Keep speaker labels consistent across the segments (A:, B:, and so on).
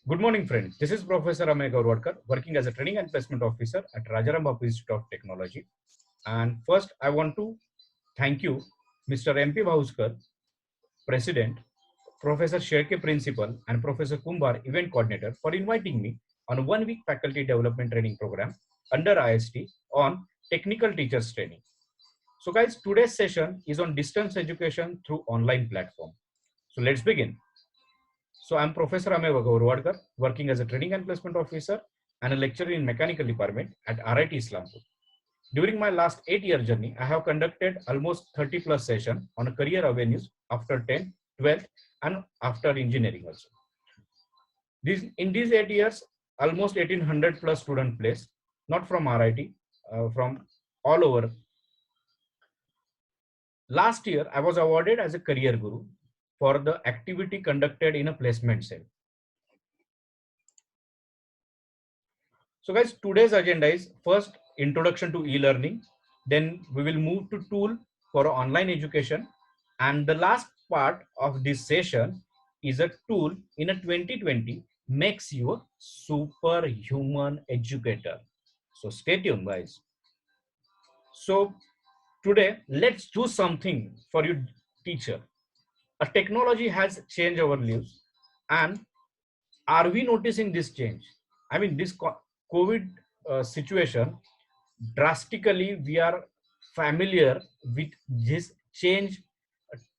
A: Good morning, friends. This is Professor Amey Gaurwadkar, working as a training and placement officer at Rajaram Institute of Technology. And first, I want to thank you, Mr. MP Bhauskar, President, Professor Sherke, Principal, and Professor Kumbar, Event Coordinator, for inviting me on a one-week faculty development training program under IST on technical teachers training. So, guys, today's session is on distance education through online platform. So, let's begin. So I'm Professor Amey Gaurwadkar, working as a training and placement officer and a lecturer in mechanical department at RIT Islampur. During my last 8-year journey, I have conducted almost 30 plus sessions on career avenues after 10th, 12th, and after engineering also. In these 8 years, almost 1800 plus student placed, not from RIT, from all over. Last year, I was awarded as a career guru for the activity conducted in a placement cell. So guys, today's agenda is first introduction to e-learning, then we will move to tool for online education, and the last part of this session is a tool in a 2020 makes you a superhuman educator. So stay tuned, guys. So today, let's do something for you, teacher. A technology has changed our lives, and are we noticing this change? I mean, this COVID situation, drastically we are familiar with this change,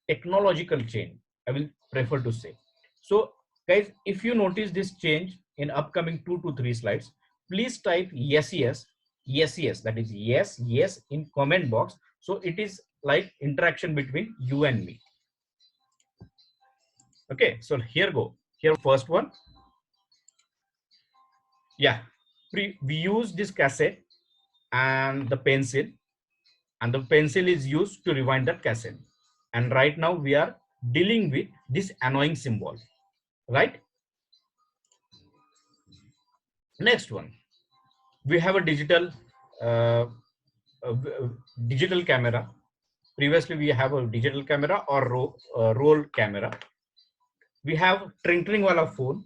A: technological change, I will prefer to say. So guys, if you notice this change in upcoming 2 to 3 slides, please type yes, yes, yes, yes, that is yes, yes in comment box. So it is like interaction between you and me. Okay, so here go. Here first one. Yeah, we use this cassette and the pencil, and the pencil is used to rewind that cassette. And right now we are dealing with this annoying symbol, right? Next one, we have a uh, digital camera. Previously we have a digital camera or roll camera. We have twinkling wala phone.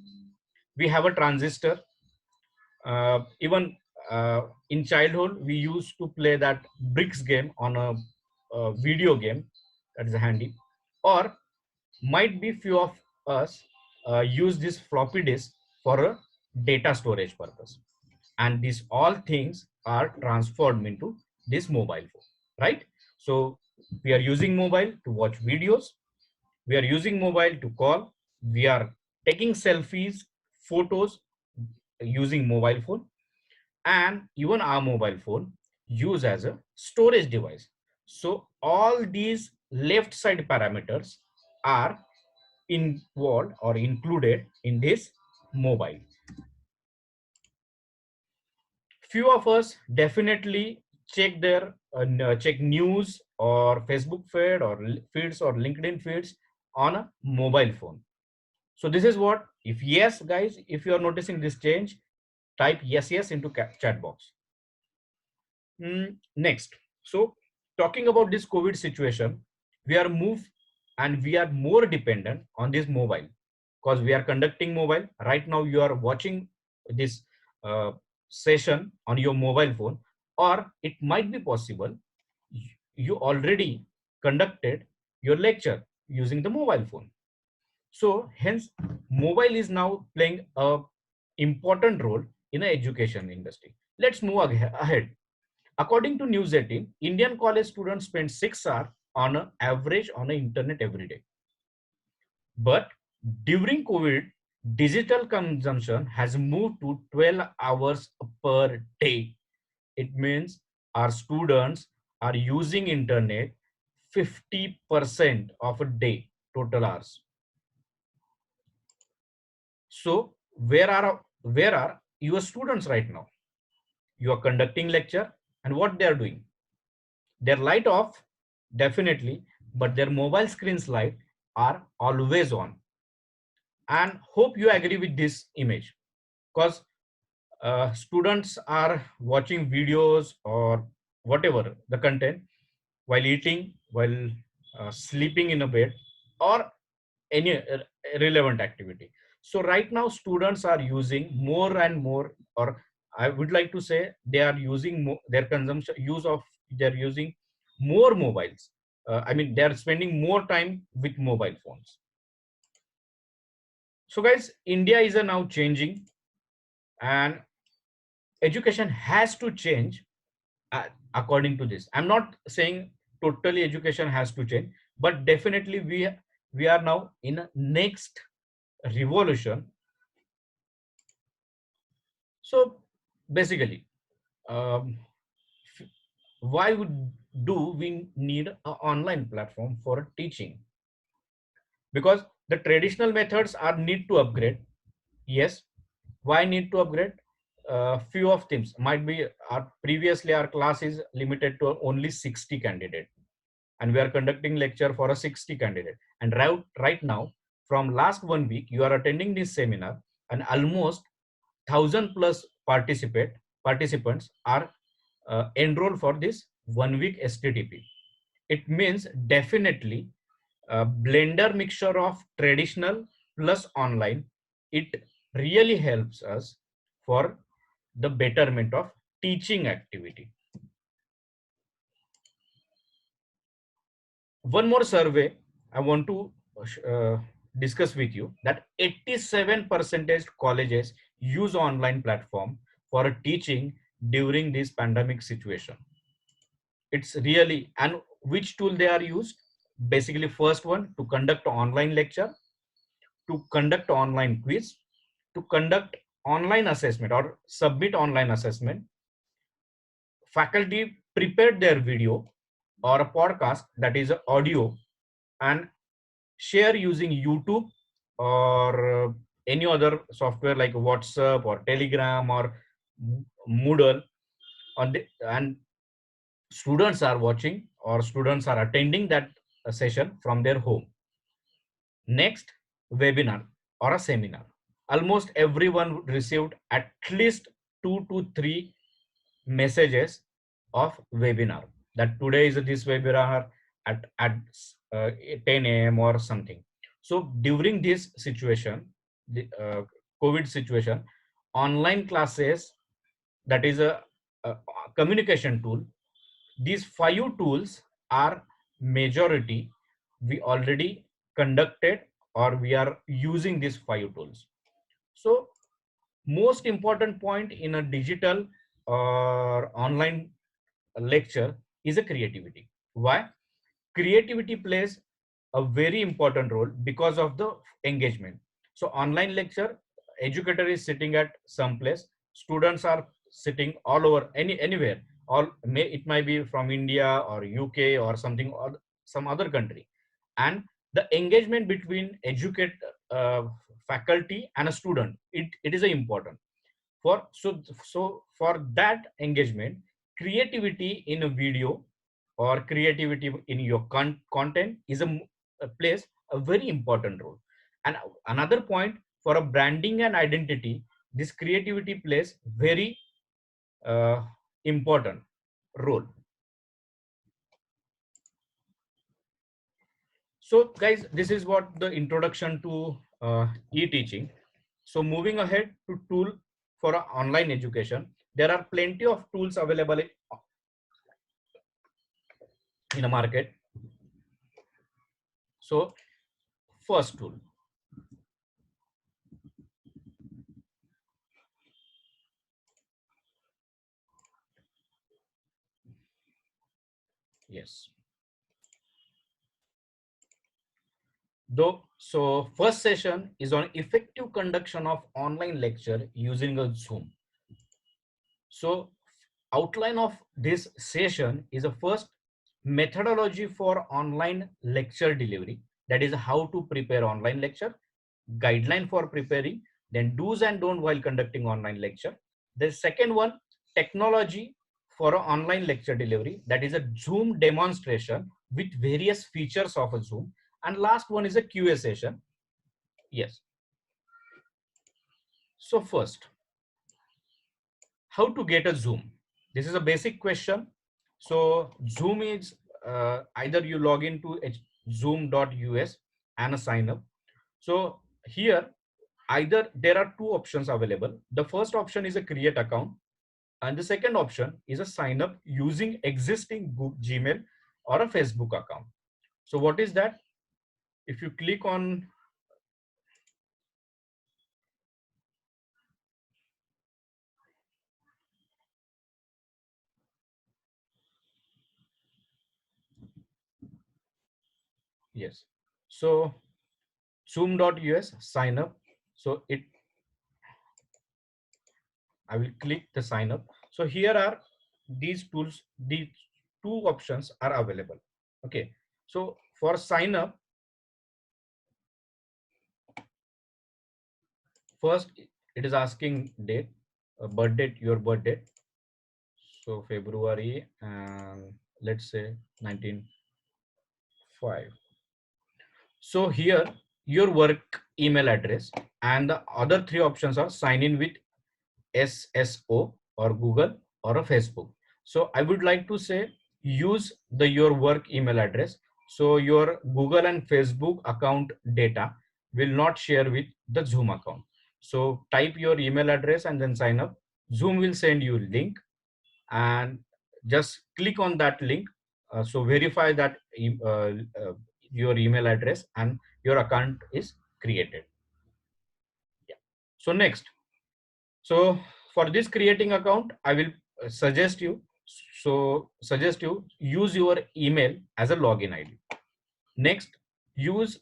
A: We have a transistor. Even in childhood we used to play that bricks game on a video game, that is handy. Or might be few of us use this floppy disk for a data storage purpose, and these all things are transformed into this mobile phone, right? So we are using mobile to watch videos, we are using mobile to call, we are taking selfies, photos using mobile phone, and even our mobile phone used as a storage device. So all these left side parameters are involved or included in this mobile. Few of us definitely check their check news or Facebook feed or feeds or LinkedIn feeds on a mobile phone. So this is what, if yes guys, if you are noticing this change, type yes, yes into chat box. Next, so talking about this COVID situation, we are moved and we are more dependent on this mobile, because we are conducting mobile. Right now you are watching this uh, session on your mobile phone, or it might be possible you already conducted your lecture using the mobile phone. So hence mobile is now playing a important role in the education industry. Let's move ahead. According to News 18, Indian college students spend 6 hours on an average on the internet every day. But during COVID, digital consumption has moved to 12 hours per day. It means our students are using internet 50% of a day total hours. So where are your students right now? You are conducting lecture, and what they are doing? Their light off, definitely, but their mobile screens light are always on. And hope you agree with this image, because students are watching videos or whatever the content while eating, while sleeping in a bed, or any relevant activity. So right now students are using more and more, or I would like to say they are using more, their consumption use of, they're using more mobiles. I mean, they are spending more time with mobile phones. So guys, India is now changing, and education has to change according to this. I'm not saying totally education has to change, but definitely we are now in a next revolution. So basically, um, why do we need an online platform for teaching? Because the traditional methods are need to upgrade. Yes. Why need to upgrade? Few of things might be, our previously our class is limited to only 60 candidate, and we are conducting lecture for a 60 candidate. And right now, from last 1 week, you are attending this seminar, and almost 1,000 plus participants are enrolled for this 1 week STTP. It means definitely a blender mixture of traditional plus online. It really helps us for the betterment of teaching activity. One more survey I want to uh, discuss with you, that 87% colleges use online platform for teaching during this pandemic situation. It's really, and which tool they are used? Basically, first one, to conduct online lecture, to conduct online quiz, to conduct online assessment or submit online assessment. Faculty prepared their video or a podcast, that is audio, and share using YouTube or any other software like WhatsApp or Telegram or Moodle on the, and students are watching or students are attending that session from their home. Next, webinar or a seminar. Almost everyone received at least 2 to 3 messages of webinar, that today is this webinar at 10 a.m. or something. So during this situation, the COVID situation, online classes, that is a communication tool. These 5 tools are majority we already conducted, or we are using these 5 tools. So most important point in a digital or online lecture is a creativity. Why? Creativity plays a very important role because of the engagement. So online lecture, educator is sitting at some place, students are sitting all over, anywhere, all it might be from India or UK or something, or some other country, and the engagement between educate uh, faculty and a student, it is important for. So for that engagement, creativity in a video or creativity in your content is plays a very important role. And another point, for a branding and identity, this creativity plays very uh, important role. So guys, this is what the introduction to e-teaching. So moving ahead to tool for online education, there are plenty of tools available in a market. So first tool, yes. Though, so first session is on effective conduction of online lecture using a Zoom. So outline of this session is a first methodology for online lecture delivery. That is how to prepare online lecture, guideline for preparing, then do's and don't while conducting online lecture. The second one, technology for online lecture delivery. That is a Zoom demonstration with various features of a Zoom. And last one is a QA session. Yes. So first, how to get a Zoom? This is a basic question. So Zoom is either you log into zoom.us and sign up. So here either there are two options available. The first option is a create account, and the second option is a sign up using existing Gmail or a Facebook account. So what is that? If you click on, yes, so zoom.us sign up. So I will click the sign up. So here are these tools, these two options are available. Okay, so for sign up, first it is asking date, birth date, your birth date. So February, and let's say 1905. So here your work email address, and the other three options are sign in with SSO or Google or a Facebook. So I would like to say use the your work email address. So your Google and Facebook account data will not share with the Zoom account. So type your email address and then sign up. Zoom will send you link, and just click on that link. So verify that your email address and your account is created. Yeah. So next, so for this creating account, I will suggest you, use your email as a login ID. Next, use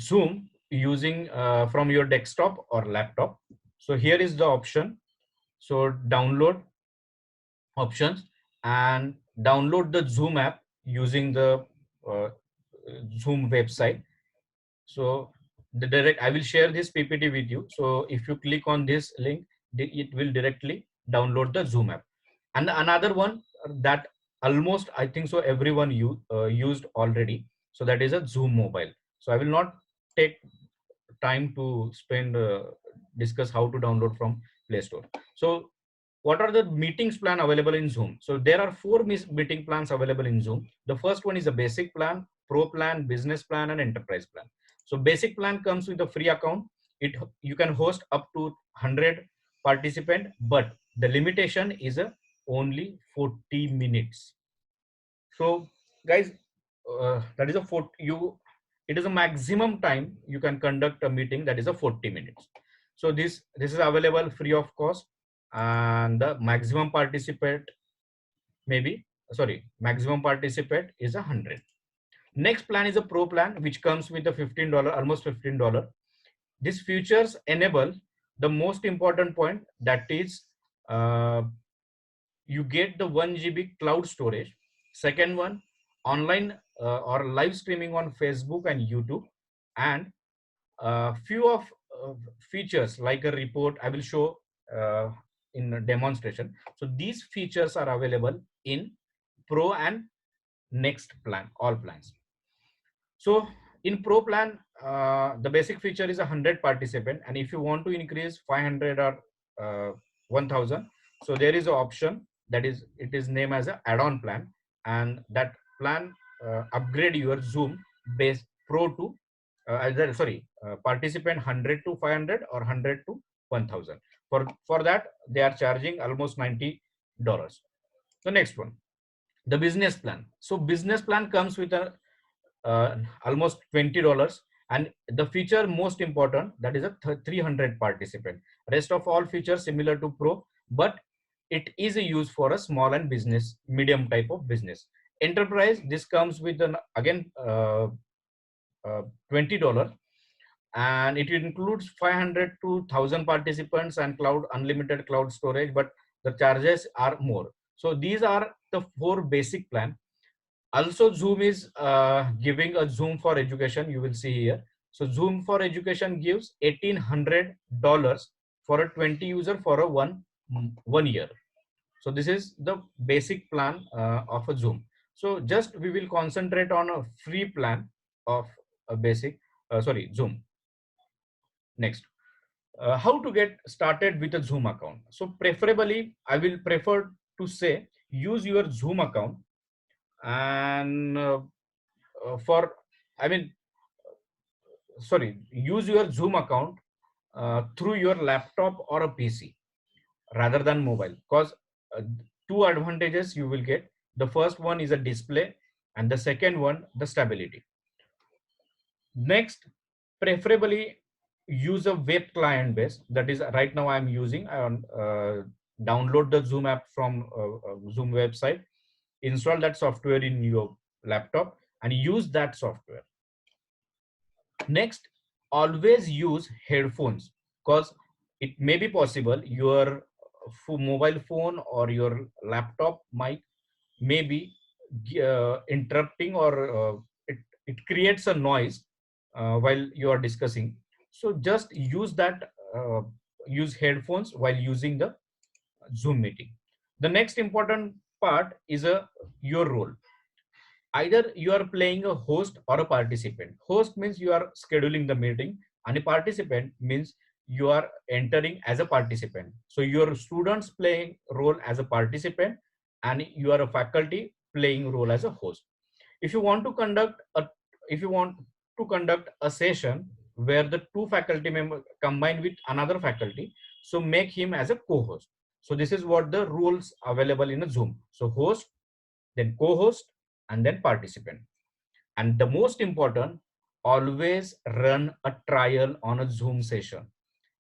A: Zoom using from your desktop or laptop. So here is the option. So download options, and download the Zoom app using the uh, Zoom website. So the direct, I will share this PPT with you. So if you click on this link, it will directly download the Zoom app. And another one that almost I think so everyone used already. So that is a Zoom mobile. So I will not take time to spend discuss how to download from Play Store. So what are the meetings plan available in Zoom? So there are four meeting plans available in Zoom. The first one is a basic plan, pro plan, business plan, and enterprise plan. So basic plan comes with a free account. You can host up to 100 participant, but the limitation is only 40 minutes. So guys, that is a 40, it is a maximum time you can conduct a meeting, that is a 40 minutes. So this is available free of cost, and the maximum participate maybe, sorry, maximum participate is 100. Next plan is a pro plan, which comes with a $15, almost $15. These features enable the most important point, that is uh, you get the 1 GB cloud storage. Second one, online or live streaming on Facebook and YouTube, and few of features like a report I will show uh, in a demonstration. So these features are available in pro and next plan, all plans. So in pro plan, the basic feature is 100 participant, and if you want to increase 500 or 1000, so there is an option, that is it is named as a add-on plan, and that plan upgrade your Zoom base pro to participant 100 to 500 or 100 to 1000. For that they are charging almost $90. The next one, the business plan. So business plan comes with a almost $20, and the feature most important, that is a 300 participant. Rest of all features similar to pro, but it is a use for a small and business, medium type of business. Enterprise, this comes with an again $20, and it includes 500 to 1000 participants and cloud, unlimited cloud storage, but the charges are more. So these are the four basic plan. Also Zoom is giving a Zoom for education, you will see here. So Zoom for education gives $1800 for a 20 user for a one year. So this is the basic plan of a Zoom. So just we will concentrate on a free plan of a basic Zoom. Next, how to get started with a Zoom account. So preferably I will prefer to say use your Zoom account, and for I mean use your Zoom account through your laptop or a PC rather than mobile, because uh, two advantages you will get. The first one is a display, and the second one the stability. Next, preferably use a web client base. That is right now I'm using. Download the Zoom app from Zoom website, install that software in your laptop, and use that software. Next, always use headphones, because it may be possible your mobile phone or your laptop mic may be interrupting, or it creates a noise while you are discussing. So just use that, use headphones while using the Zoom meeting. The next important part is your role. Either you are playing a host or a participant. Host means you are scheduling the meeting, and a participant means you are entering as a participant. So your students playing role as a participant, and you are a faculty playing role as a host. If you want to conduct a if you want to conduct a session where the two faculty members combine with another faculty, so make him as a co-host. So this is what the rules available in a Zoom. So host, then co-host, and then participant. And the most important, always run a trial on a Zoom session.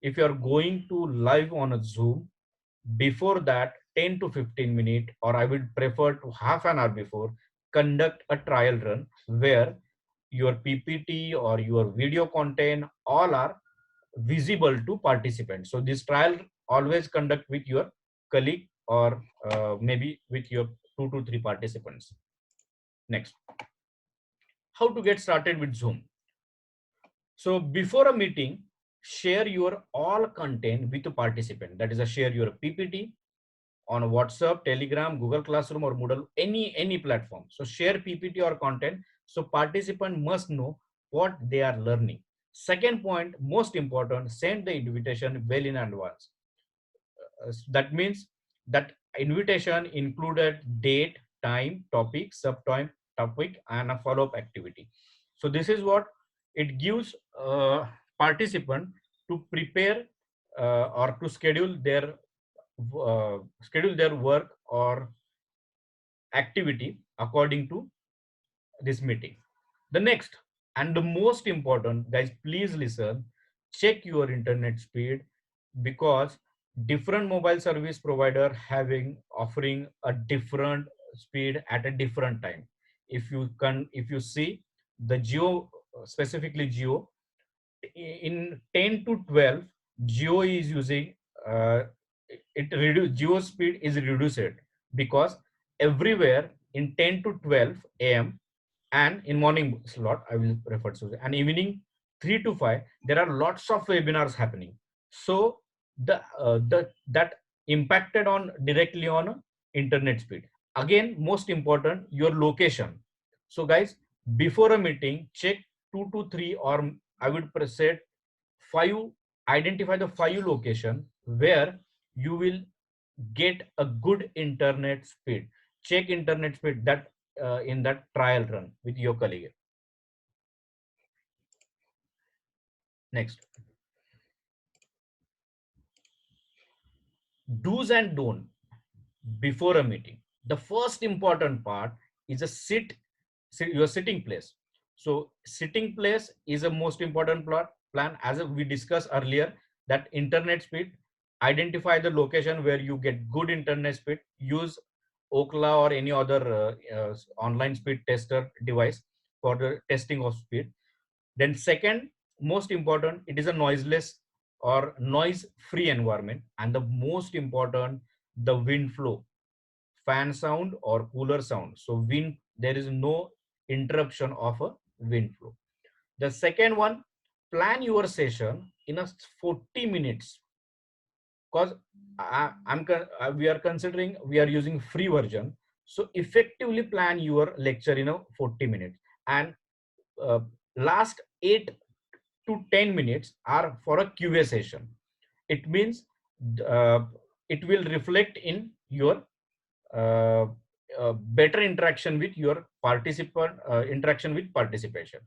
A: If you are going to live on a Zoom, before that 10 to 15 minutes, or I would prefer to half an hour before, conduct a trial run where your PPT or your video content all are visible to participants. So this trial always conduct with your colleague, or maybe with your 2 to 3 participants. Next, how to get started with Zoom. So before a meeting, share your all content with the participant. That is, share your PPT on WhatsApp, Telegram, Google Classroom, or Moodle, any platform. So share PPT or content, so participant must know what they are learning. Second point, most important, send the invitation well in advance. That means that invitation included date, time, topic, topic, and a follow-up activity. So this is what it gives participant to prepare or to schedule their work or activity according to this meeting. The next and the most important, guys, please listen, check your internet speed, because different mobile service provider having offering a different speed at a different time. If you see the Geo, specifically Geo, in 10 to 12, Geo is using Geo speed is reduced, because everywhere in 10 to 12 a.m. and in morning slot, I will refer to, and evening 3 to 5, there are lots of webinars happening. So the that impacted on directly on internet speed. Again, most important, your location. So guys, before a meeting, check 2 to 3, or I would say 5, identify the 5 location where you will get a good internet speed. Check internet speed that in that trial run with your colleague. Next, do's and don't before a meeting. The first important part is your sitting place. So sitting place is a most important plan, as we discussed earlier, that internet speed. Identify the location where you get good internet speed. Use Ookla or any other online speed tester device for the testing of speed. Then second, most important, it is a noiseless or noise free environment. And the most important, the wind flow, fan sound or cooler sound. So wind, there is no interruption of a wind flow. The second one, plan your session in a 40 minutes, because we are considering we are using free version. So effectively plan your lecture in a 40 minutes, and uh, last 8 to 10 minutes are for a QA session. It means uh, it will reflect in your uh, better interaction with your participant, interaction with participation.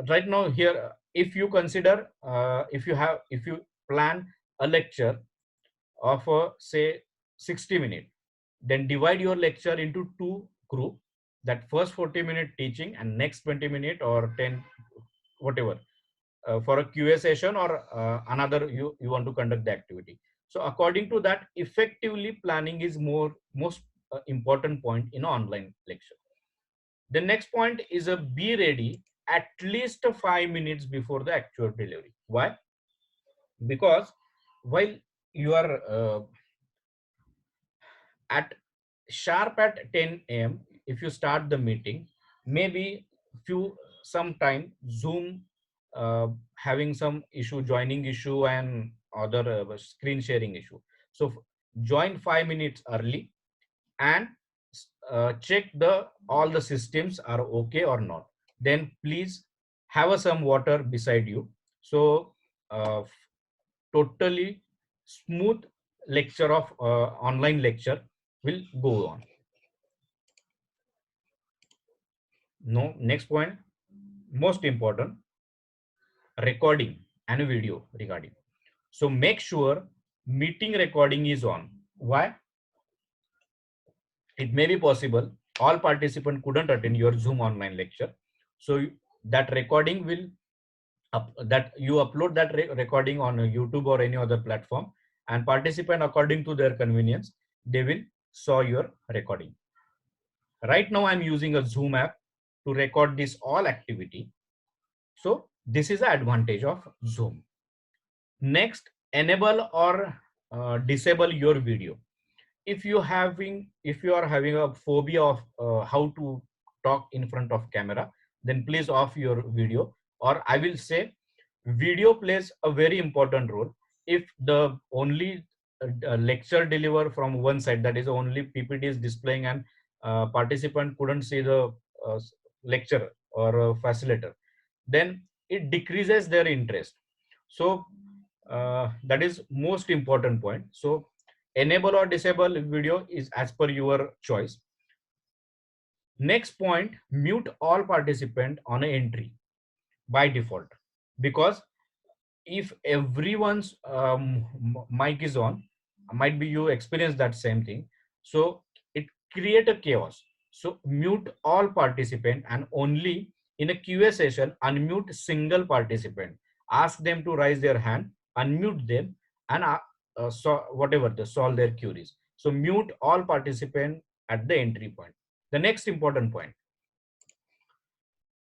A: right now here, if you consider, if you plan a lecture of say 60 minutes, then divide your lecture into two group, that first 40-minute teaching and next 20-minute or 10, whatever, for a QA session, or another you want to conduct the activity. So according to that, effectively planning is most important point in online lecture. The next point is a be ready at least 5 minutes before the actual delivery. Why? Because while you are at sharp at 10 a.m., if you start the meeting, maybe few sometime Zoom having some issue, joining issue and other screen sharing issue. So join 5 minutes early and check the all the systems are okay or not. Then please have some water beside you. So uh, totally smooth lecture of online lecture will go on. No, next point, most important, recording and video regarding. So make sure meeting recording is on. Why? It may be possible all participants couldn't attend your Zoom online lecture. So that recording will that you upload that recording on YouTube or any other platform, and participant according to their convenience, they will saw your recording. Right now I'm using a Zoom app to record this all activity. So this is the advantage of Zoom. Next, enable or disable your video. If you are having a phobia of how to talk in front of camera, then please off your video. Or I will say video plays a very important role. If the only lecture deliver from one side, that is only PPT is displaying and participant couldn't see the uh, lecture or facilitator, then it decreases their interest. So that is most important point. So enable or disable video is as per your choice. Next point, mute all participant on an entry by default, because if everyone's mic is on, might be you experience that same thing, so it create a chaos. So mute all participant, and only in a QA session unmute single participant, ask them to raise their hand, unmute them, and so whatever they solve their queries. So mute all participant at the entry point. The next important point,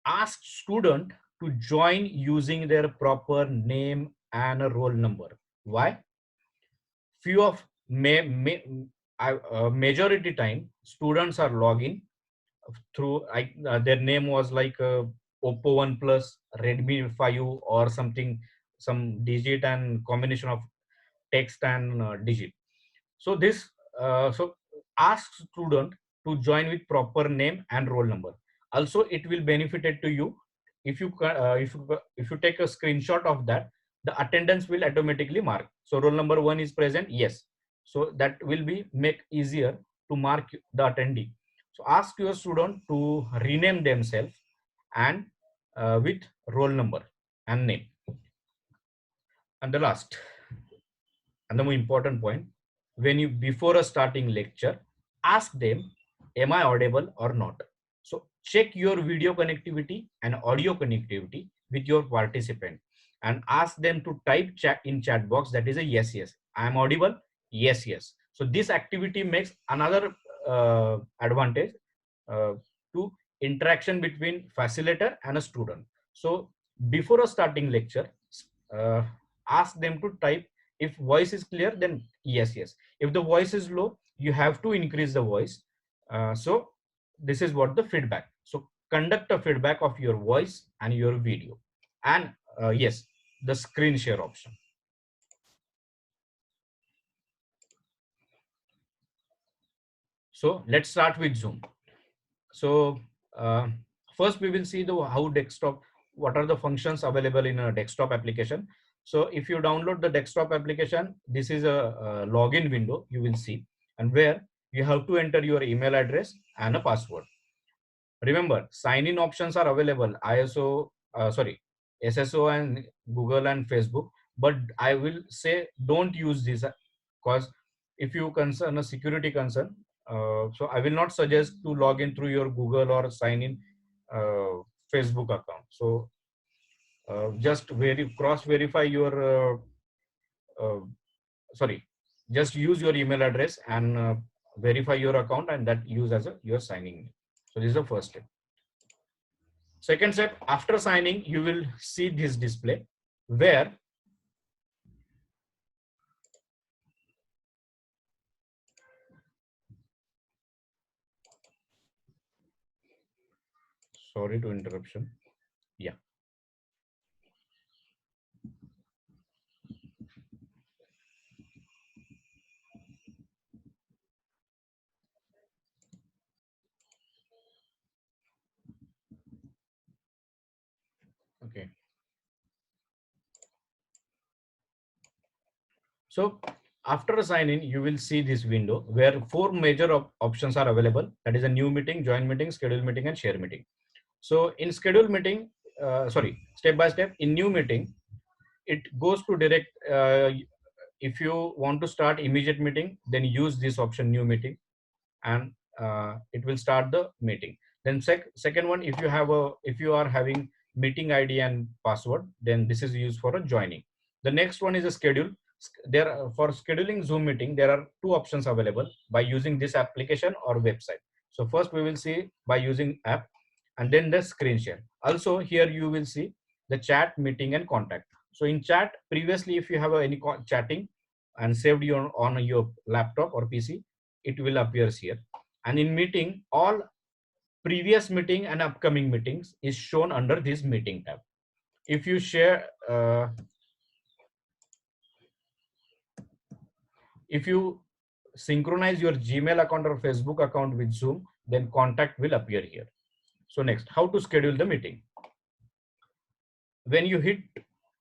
A: ask student to join using their proper name and a roll number. Why? Few of majority time students are logging through their name was like Oppo One Plus, Redmi 5, or something, some digit and combination of text and digit. So this so ask student to join with proper name and roll number. Also it will benefit it to you if you if you take a screenshot of that, the attendance will automatically mark. So roll number 1 is present, yes, so that will be make easier to mark the attendee. So ask your student to rename themselves and with roll number and name. And the last and the more important point, when you before a starting lecture, ask them, am I audible or not? So check your video connectivity and audio connectivity with your participant, and ask them to type chat in chat box, that is a yes, yes, I am audible, yes, yes. So this activity makes another advantage to interaction between facilitator and a student. So before a starting lecture, uh, ask them to type, if voice is clear, then yes, yes. If the voice is low, you have to increase the voice. So this is what the feedback. So conduct a feedback of your voice and your video, and yes, the screen share option. So let's start with Zoom. So uh, first we will see the how desktop, what are the functions available in a desktop application. So if you download the desktop application, this is a login window you will see, and where you have to enter your email address and a password. Remember, sign in options are available, ISO sorry, SSO and Google and Facebook. But I will say don't use this because if you concern a security concern, so I will not suggest to log in through your Google or sign in Facebook account. So just cross verify your sorry, just use your email address and verify your account, and that use as a your signing in. So this is the first step. Second step, after signing, you will see this display where sorry to interruption. Yeah. Okay. So after sign-in, you will see this window where four major options are available. That is a new meeting, join meeting, schedule meeting, and share meeting. So in schedule meeting, sorry, step by step, in new meeting, it goes to direct. If you want to start immediate meeting, then use this option, new meeting, and it will start the meeting. Then second one, if you are having meeting ID and password, then this is used for a joining. The next one is a schedule. There for scheduling Zoom meeting, there are two options available by using this application or website. So first we will see by using app, and then the screen share. Also here you will see the chat, meeting, and contact. So in chat, previously if you have any chatting and saved on your laptop or PC, it will appears here. And in meeting, all previous meeting and upcoming meetings is shown under this meeting tab. If you share if you synchronize your Gmail account or Facebook account with Zoom, then contact will appear here. So next, how to schedule the meeting. When you hit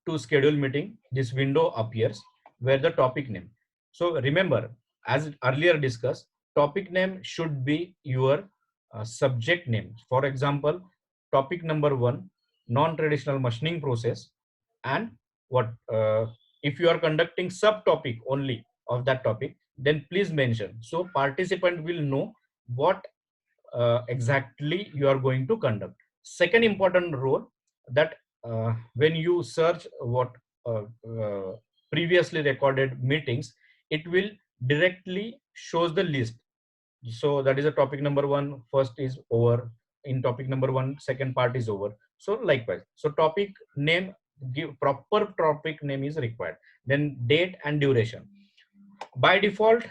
A: to schedule meeting, this window appears where the topic name. So remember, as earlier discussed, topic name should be your subject name. For example, topic number 1, non-traditional machining process, and what if you are conducting subtopic only of that topic, then please mention, so participant will know what exactly you are going to conduct. Second important role, that when you search what previously recorded meetings, it will directly shows the list. So that is a topic number 1, first is over. In topic number 1, second part is over. So likewise, so topic name, give proper topic name is required. Then date and duration. By default,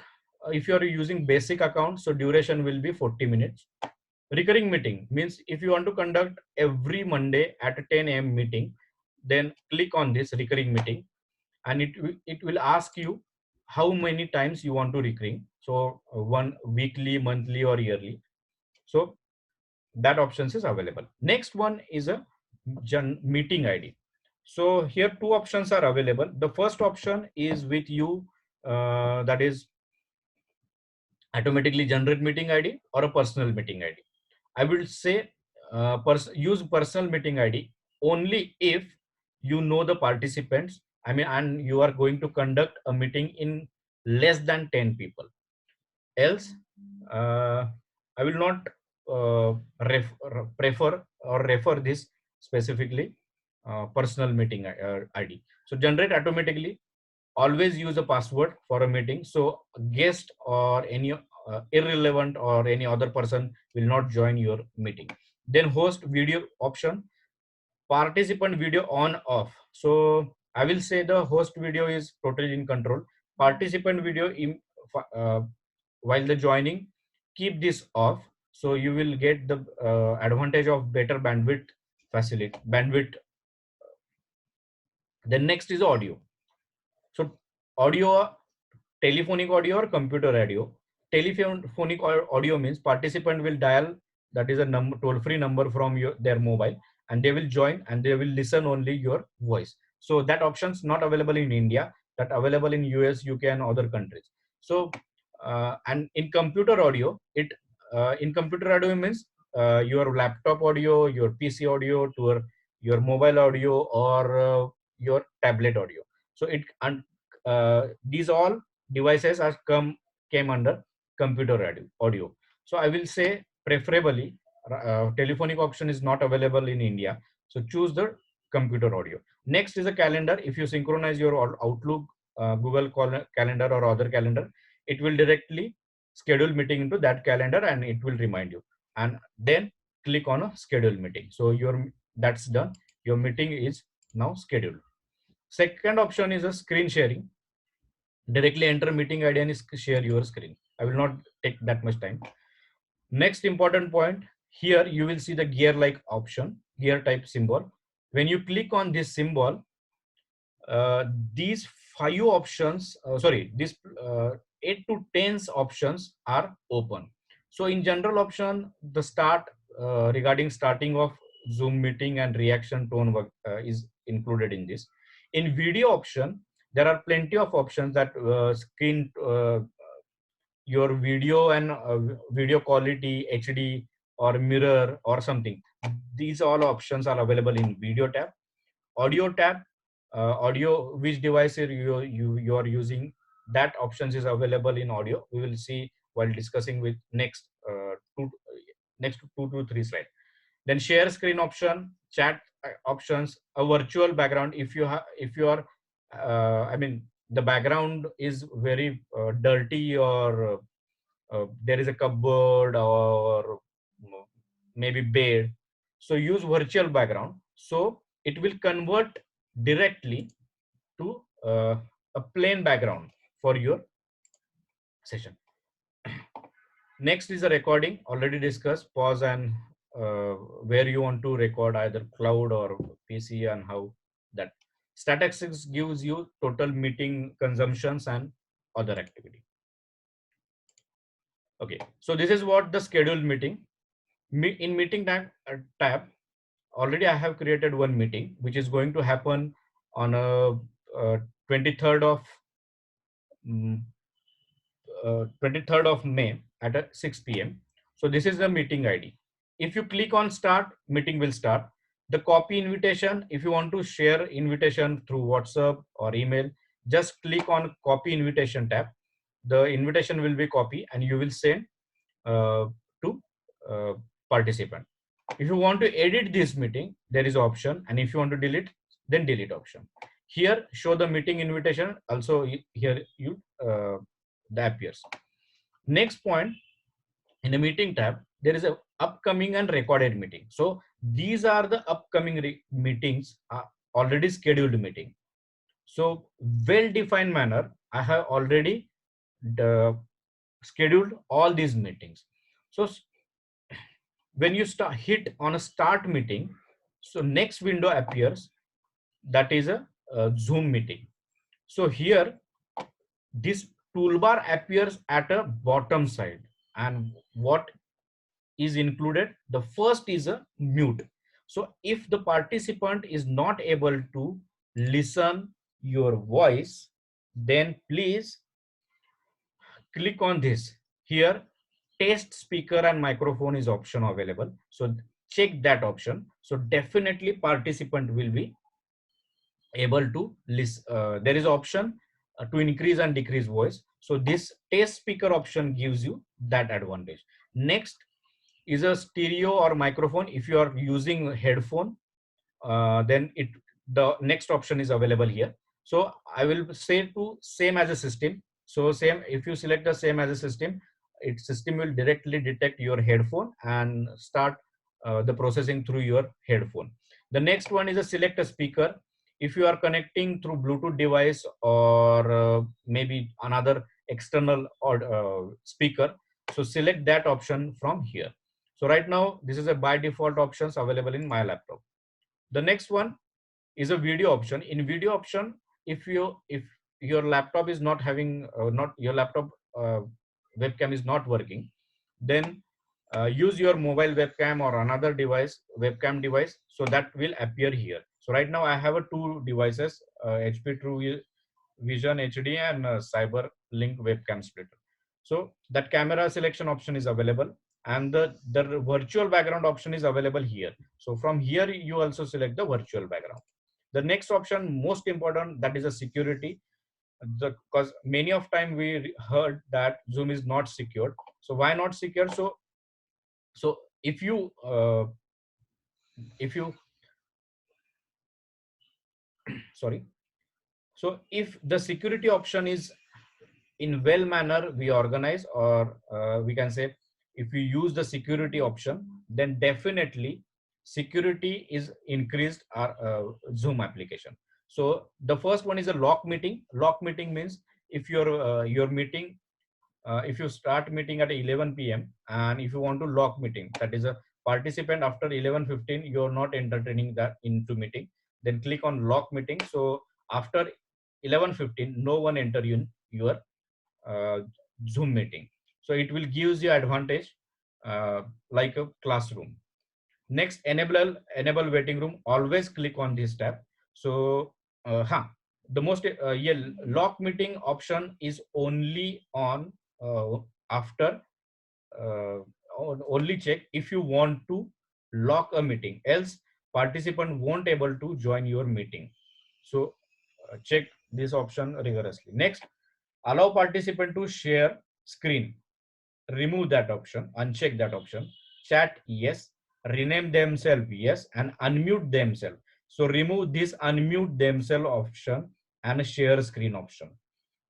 A: if you are using basic account, so duration will be 40 minutes. Recurring meeting means if you want to conduct every Monday at a 10 a.m. meeting, then click on this recurring meeting, and it will ask you how many times you want to recurring. So one weekly, monthly, or yearly. So that options is available. Next one is a meeting ID. So here two options are available. The first option is with you, that is automatically generate meeting ID or a personal meeting ID. I will say use personal meeting ID only if you know the participants. I mean, and you are going to conduct a meeting in less than 10 people. Else, I will not prefer or refer this specifically personal meeting ID. So generate automatically. Always use a password for a meeting, so guest or any irrelevant or any other person will not join your meeting. Then host video option, participant video on off. So I will say the host video is totally in control. Participant video uh, while the joining, keep this off, so you will get the advantage of better bandwidth. Then next is audio. So audio, telephonic audio or computer audio. Telephonic audio means participant will dial, that is a number, toll-free number from their mobile, and they will join and they will listen only your voice. So that option's not available in India, that available in US, UK, and other countries. So and in computer audio, in computer audio means your laptop audio, your PC audio, to your mobile audio, or your tablet audio. So these all devices are came under computer audio. So I will say preferably telephonic option is not available in India. So choose the computer audio. Next is a calendar. If you synchronize your Outlook, Google Calendar or other calendar, it will directly schedule meeting into that calendar and it will remind you. And then click on a schedule meeting. So that's done. Your meeting is now scheduled. Second option is a screen sharing. Directly enter meeting ID and share your screen. I will not take that much time. Next important point, here you will see the gear like option, gear type symbol. When you click on this symbol, these five options, these 8 to 10 options are open. So in general option, the start regarding starting of Zoom meeting and reaction tone is included in this. In video option, there are plenty of options that screen your video and video quality, HD or mirror or something. These all options are available in video tab. Audio tab, audio, which device you are using, that options is available in audio. We will see while discussing with next next 2 to 3 slide. Then share screen option, chat options, a virtual background. If you are I mean the background is very dirty, or there is a cupboard or maybe bed, so use virtual background, so it will convert directly to a plain background for your session. Next is a recording, already discussed, pause and where you want to record, either cloud or PC, and how that. Statistics gives you total meeting consumptions and other activity. Okay, so this is what the scheduled meeting. In meeting tab, already I have created one meeting which is going to happen on 23rd of mm, 23rd of May at 6 p.m. So this is the meeting ID. If you click on start, meeting will start. The copy invitation, if you want to share invitation through WhatsApp or email, just click on copy invitation tab. The invitation will be copied and you will send to uh, participant. If you want to edit this meeting, there is option, and if you want to delete, then delete option. Here show the meeting invitation, also here you that appears. Next point, in the meeting tab, there is a upcoming and recorded meeting. So these are the upcoming meetings, already scheduled meeting. So well defined manner, I have already scheduled all these meetings. So when you hit on a start meeting, so next window appears, that is a Zoom meeting. So here this toolbar appears at a bottom side, and what is included, the first is a mute. So if the participant is not able to listen your voice, then please click on this. Here test speaker and microphone is option available, so check that option. So definitely participant will be able to listen. There is option to increase and decrease voice, so this test speaker option gives you that advantage. Next is a stereo or microphone. If you are using headphone, then the next option is available here. So I will say to same as a system. So same, if you select the same as a system, its system will directly detect your headphone and start the processing through your headphone. The next one is a select a speaker. If you are connecting through Bluetooth device or maybe another external or speaker, so select that option from here. So right now this is a by default options available in my laptop. The next one is a video option. In video option, if your laptop is not having not your laptop webcam is not working, then use your mobile webcam or another device, webcam device, so that will appear here. So right now I have two devices, HP True Vision HD and Cyber Link webcam splitter. So that camera selection option is available. and the virtual background option is available here. So from here you also select the virtual background. The next option, most important, that is a security. Because many of time we heard that Zoom is not secured. So why not secure? So if you sorry, so if the security option is in well manner we organize, or we can say if we use the security option, then definitely security is increased our Zoom application. So the first one is a lock meeting. Lock meeting means if your meeting, if you start meeting at 11 p.m. and if you want to lock meeting, that is a participant after 11:15 you're not entertaining that into meeting, then click on lock meeting. So after 11:15 no one enter in your uh, Zoom meeting. So it will gives you advantage like a classroom. Next, enable waiting room. Always click on this tab. So the most yeah, lock meeting option is only on after only check if you want to lock a meeting, else participant won't able to join your meeting. So check this option rigorously. Next, allow participant to share screen. Remove that option, uncheck that option. Chat, yes. Rename themselves, yes. And unmute themselves. So remove this unmute themselves option and share screen option.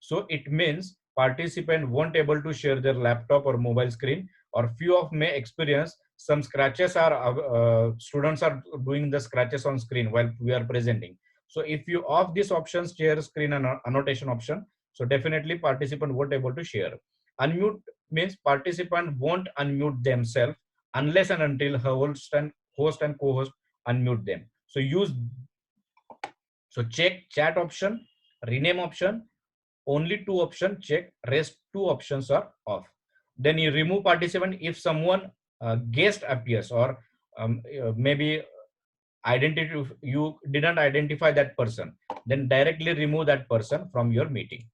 A: So it means participant won't able to share their laptop or mobile screen, or few of may experience some scratches are students are doing the scratches on screen while we are presenting. So if you off this option, share screen and annotation option, so definitely participant won't able to share. Unmute means participant won't unmute themselves unless and until host and co-host unmute them. So use, so check chat option, rename option, only two options check, rest two options are off. Then you remove participant if someone guest appears, or maybe identity you didn't identify that person, then directly remove that person from your meeting.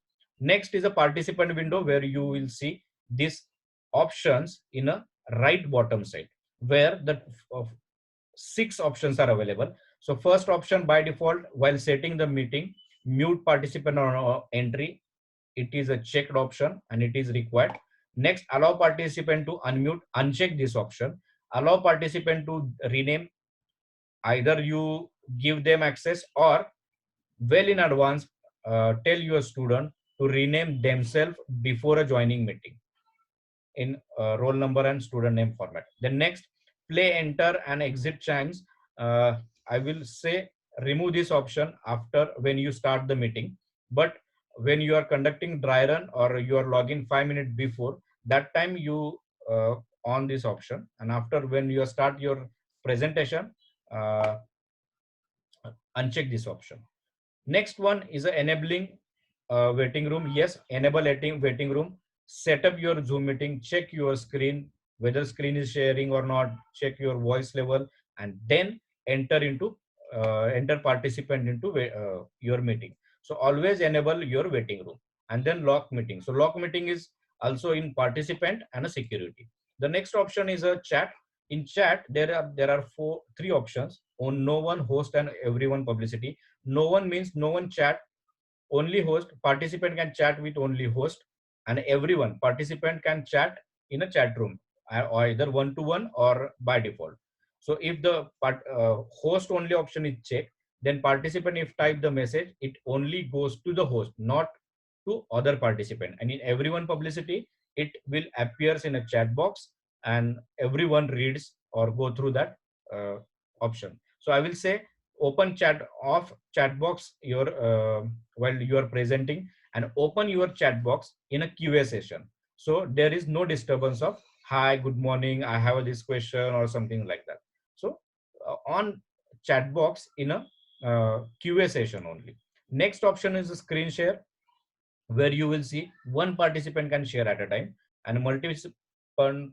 A: Next is a participant window where you will see these options in a right bottom side, where the uh, six options are available. So first option, by default while setting the meeting, mute participant on entry, it is a checked option and it is required. Next, allow participant to unmute, uncheck this option. Allow participant to rename, either you give them access or well in advance tell your student to rename themselves before a joining meeting in roll number and student name format. Then next, play enter and exit chimes. I will say remove this option after when you start the meeting, but when you are conducting dry run or you are logging 5 minutes before, that time you on this option, and after when you start your presentation, uh, uncheck this option. Next one is a enabling waiting room. Yes, enable waiting room. Set up your Zoom meeting, check your screen, whether screen is sharing or not, check your voice level, and then enter participant into your meeting. So always enable your waiting room, and then lock meeting. So lock meeting is also in participant and a security. The next option is a chat. In chat, there are three options: on no one, host, and everyone publicity. No one means no one chat, only host. Participant can chat with only host, and everyone participant can chat in a chat room, either one to one or by default. So if the host only option is checked, then participant if type the message, it only goes to the host, not to other participant. And in everyone publicity, it will appears in a chat box and everyone reads or go through that uh, option. So I will say open chat off chat box your while you are presenting, and open your chat box in a QA session. So there is no disturbance of hi, good morning, I have this question or something like that. So on chat box in a QA session only. Next option is a screen share, where you will see one participant can share at a time and multiple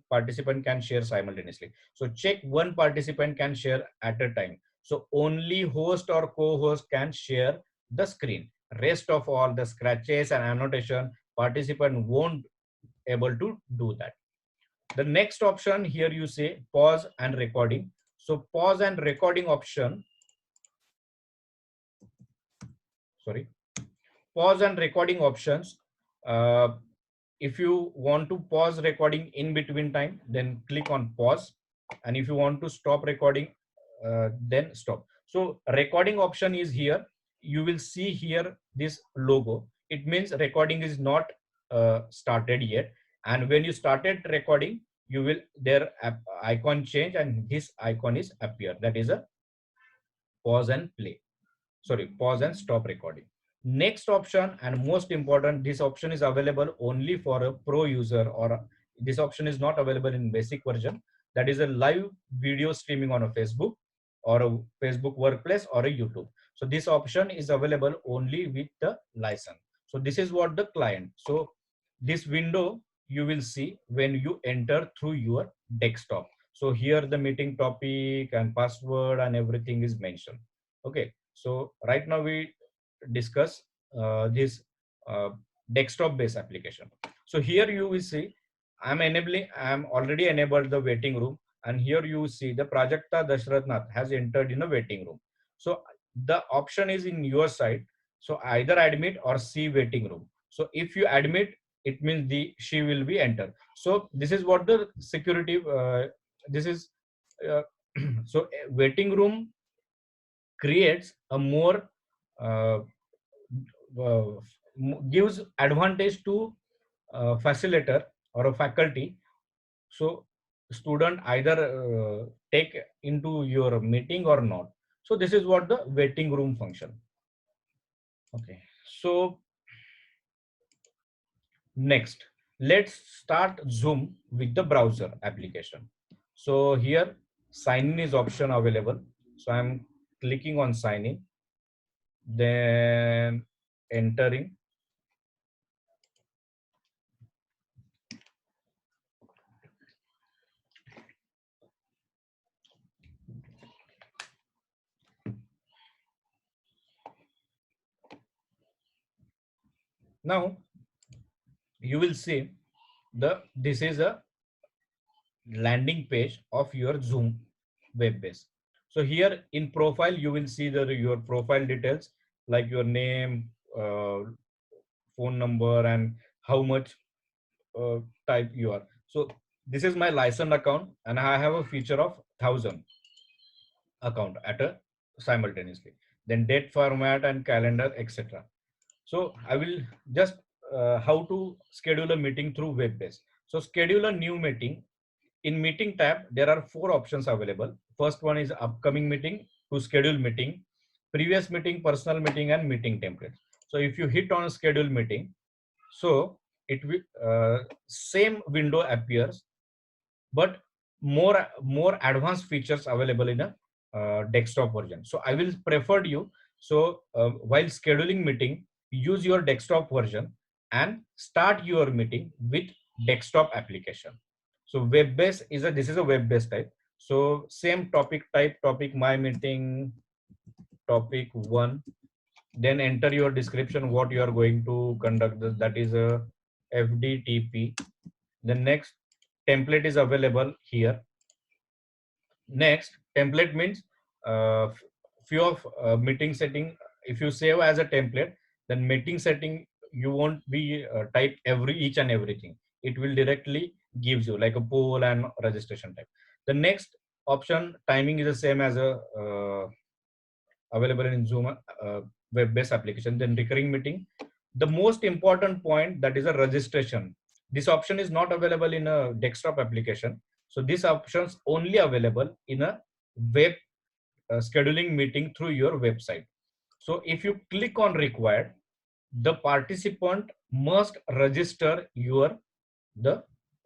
A: participant can share simultaneously. So check one participant can share at a time. So only host or co-host can share the screen. Rest of all the scratches and annotation, participant won't able to do that. The next option here you say pause and recording. So pause and recording option, sorry, pause and recording options. Uh, if you want to pause recording in between time, then click on pause. And if you want to stop recording, then stop. So recording option is here. You will see here this logo. It means recording is not started yet. And when you started recording, you will their icon change and this icon is appear. That is a pause and play. Sorry, pause and stop recording. Next option and most important, this option is available only for a pro user, or this option is not available in basic version. That is a live video streaming on a Facebook or a Facebook Workplace or a YouTube. So this option is available only with the license. So this is what the client. So this window you will see when you enter through your desktop. So here the meeting topic and password and everything is mentioned. Okay. So right now we discuss this uh, desktop based application. So here you will see I'm already enabled the waiting room, and here you see the Prajakta Dashrathnath has entered in a waiting room. So the option is in your side. So either admit or see waiting room. So if you admit, it means the she will be entered. So this is what the security. This is uh, so waiting room creates a more uh, uh, gives advantage to facilitator or a faculty. So student either take into your meeting or not. So this is what the waiting room function. Okay, so next let's start Zoom with the browser application. So here sign in is option available. So I'm clicking on sign in, then entering. Now you will see this is a landing page of your Zoom web base. So here in profile you will see your profile details like your name, phone number, and how much type you are. So this is my license account, and I have a feature of 1,000 account at a simultaneously. Then date format and calendar, etc. So I will just how to schedule a meeting through web base. So schedule a new meeting. In meeting tab, there are 4 options available. First one is upcoming meeting, to schedule meeting, previous meeting, personal meeting, and meeting templates. So if you hit on schedule meeting, so it will same window appears, but more advanced features available in a desktop version. So I will prefer you. So while scheduling meeting, use your desktop version and start your meeting with desktop application. So web based is a this is a web based type. So same topic type, topic my meeting, topic one. Then enter your description what you are going to conduct. That is a FDTP. The next template is available here. Next, template means few of meeting setting. If you save as a template, then meeting setting you won't be type each and everything. It will directly gives you like a poll and registration type. The next option timing is the same as a available in Zoom web-based application. Then recurring meeting. The most important point, that is a registration. This option is not available in a desktop application. So this option is only available in a web scheduling meeting through your website. So if you click on required, the participant must register your the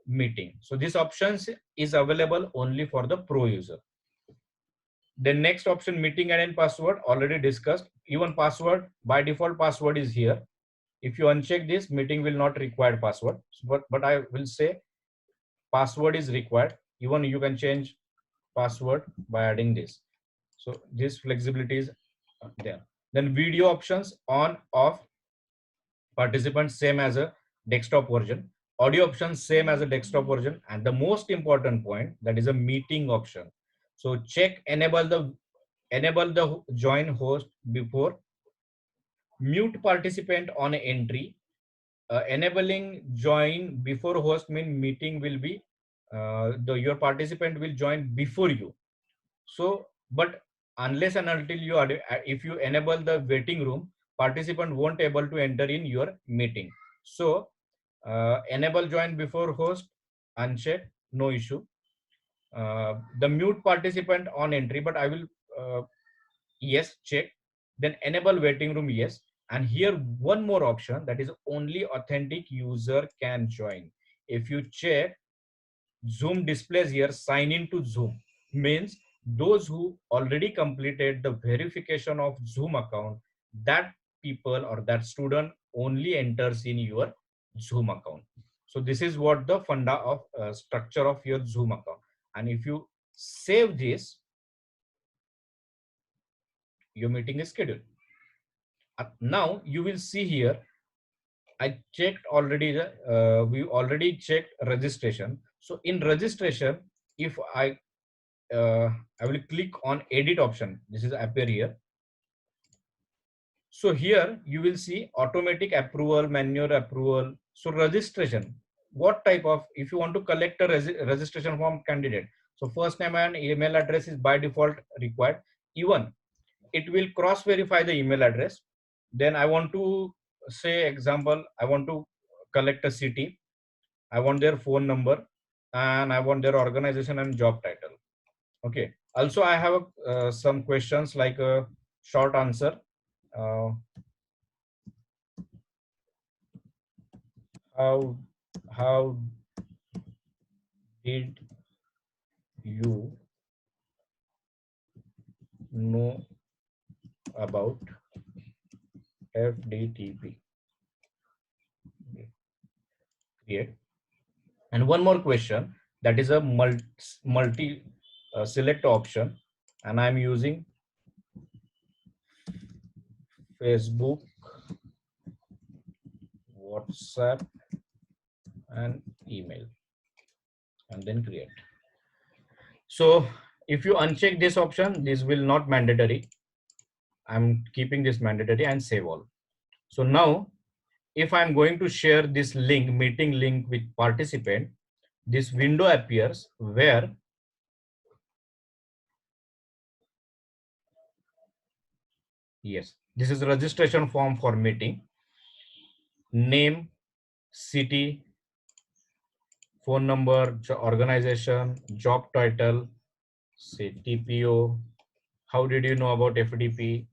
A: meeting. So this option is available only for the pro user. The next option, meeting and password, already discussed. Even password, by default password is here. If you uncheck this, meeting will not require password. But I will say password is required. Even you can change password by adding this. So this flexibility is there. Then video options on off participants same as a desktop version. Audio option same as a desktop version, and the most important point, that is a meeting option. So check enable the join host before. Mute participant on entry. Enabling join before host mean meeting will be your participant will join before you. So, but unless and until if you enable the waiting room, participant won't able to enter in your meeting. So, enable join before host, uncheck, no issue. The mute participant on entry, but I will yes, check. Then enable waiting room, yes. And here one more option, that is only authentic user can join. If you check, Zoom displays here sign in to Zoom, means those who already completed the verification of Zoom account, that people or that student only enters in your Zoom account. So this is what the funda of structure of your Zoom account. And if you save this, your meeting is scheduled. Now you will see here, I checked already we already checked registration. So in registration, if I will click on edit option. This is appear here. So here you will see automatic approval, manual approval. So registration, what type of, if you want to collect a registration form candidate. So first name and email address is by default required. Even it will cross verify the email address. Then I want to say example, I want to collect a city. I want their phone number and I want their organization and job title. Okay. Also, I have some questions like a short answer. Uh, how how did you know about FDTP? Create. And one more question, that is a multi select option, and I'm using Facebook, WhatsApp, and email, and then create. So if you uncheck this option, this will not mandatory. I'm keeping this mandatory and save all. So now if I'm going to share this link, meeting link with participant, this window appears where yes, this is registration form for meeting. Name, city, phone number, organization, job title, say TPO, how did you know about FDP,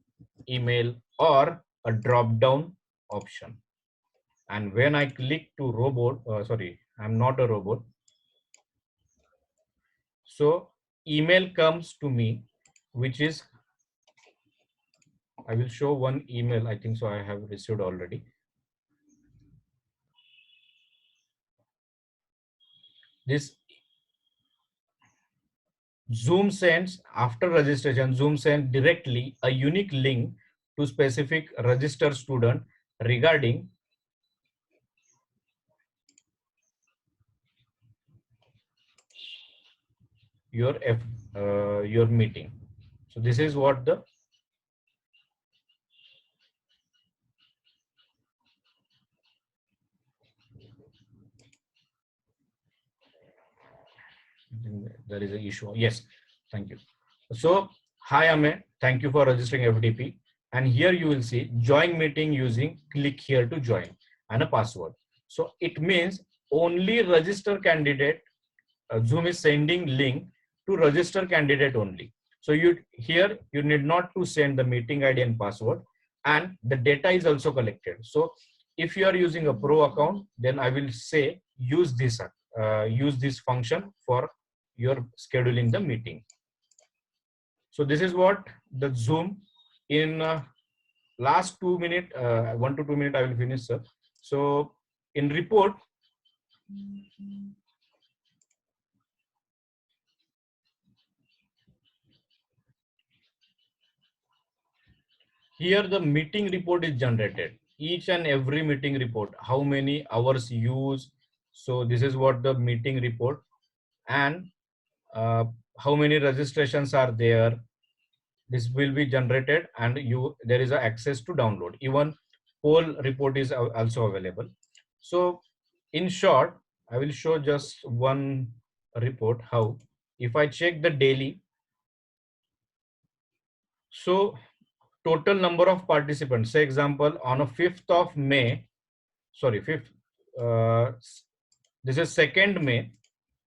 A: email, or a drop down option. And when I click to robot, sorry, I'm not a robot. So email comes to me, which is, I will show one email. I think so I have received already. This Zoom sends, after registration, Zoom sends directly a unique link to specific registered student regarding your meeting. So this is what the there is an issue. Yes, thank you. So hi Ame, thank you for registering FDP. And here you will see join meeting using click here to join and a password. So it means only register candidate. Zoom is sending link to register candidate only. So you here you need not to send the meeting ID and password, and the data is also collected. So if you are using a pro account, then I will say use this function for your scheduling the meeting. So this is what the Zoom in last 2 minutes, 1 to 2 minutes I will finish, sir. So in report, here the meeting report is generated. Each and every meeting report, how many hours used, So this is what the meeting report, and how many registrations are there. This will be generated, and there is a access to download. Even poll report is also available. So in short, I will show just one report. How, if I check the daily, so total number of participants, say example on a 5th of May, sorry 5th, this is 2nd May.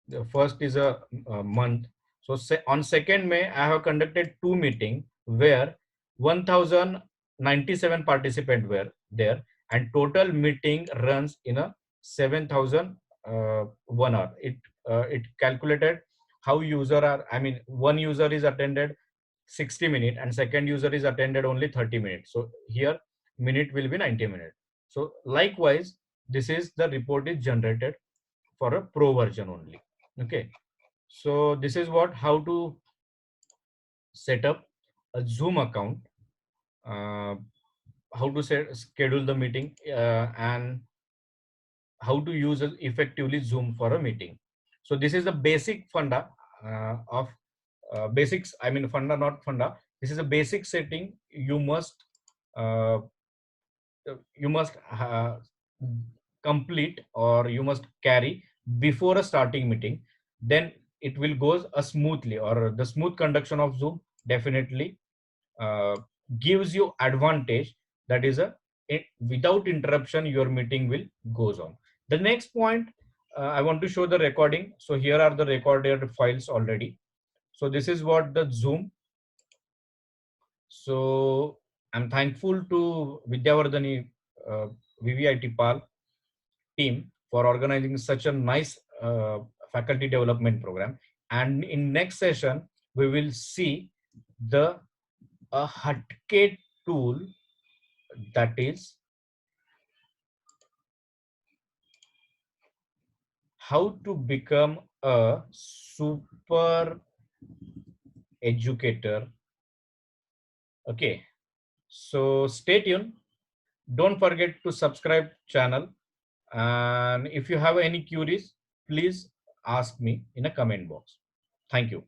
A: The first is a month. So on 2nd May, I have conducted 2 meetings where 1097 participants were there, and total meeting runs in a 7000 1 hour. It calculated how user are, I mean, one user is attended 60 minutes and second user is attended only 30 minutes. So here minute will be 90 minutes. So likewise, this is the report is generated for a pro version only. Okay, so this is what, how to set up a Zoom account, uh, how to schedule the meeting, and how to use effectively Zoom for a meeting. So this is the basic funda of basics. I mean funda, not funda. This is a basic setting uh, you must complete, or you must carry before a starting meeting. Then it will goes a smoothly, or the smooth conduction of Zoom definitely uh, gives you advantage. That is without interruption your meeting will goes on. The next point, I want to show the recording. So here are the recorded files already. So this is what the Zoom. So I'm thankful to Vidyavardhani VVIT PAL team for organizing such a nice faculty development program. And in next session, we will see the Hutcade tool, that is how to become a super educator. Okay, so stay tuned. Don't forget to subscribe channel. And if you have any queries, please ask me in a comment box. Thank you.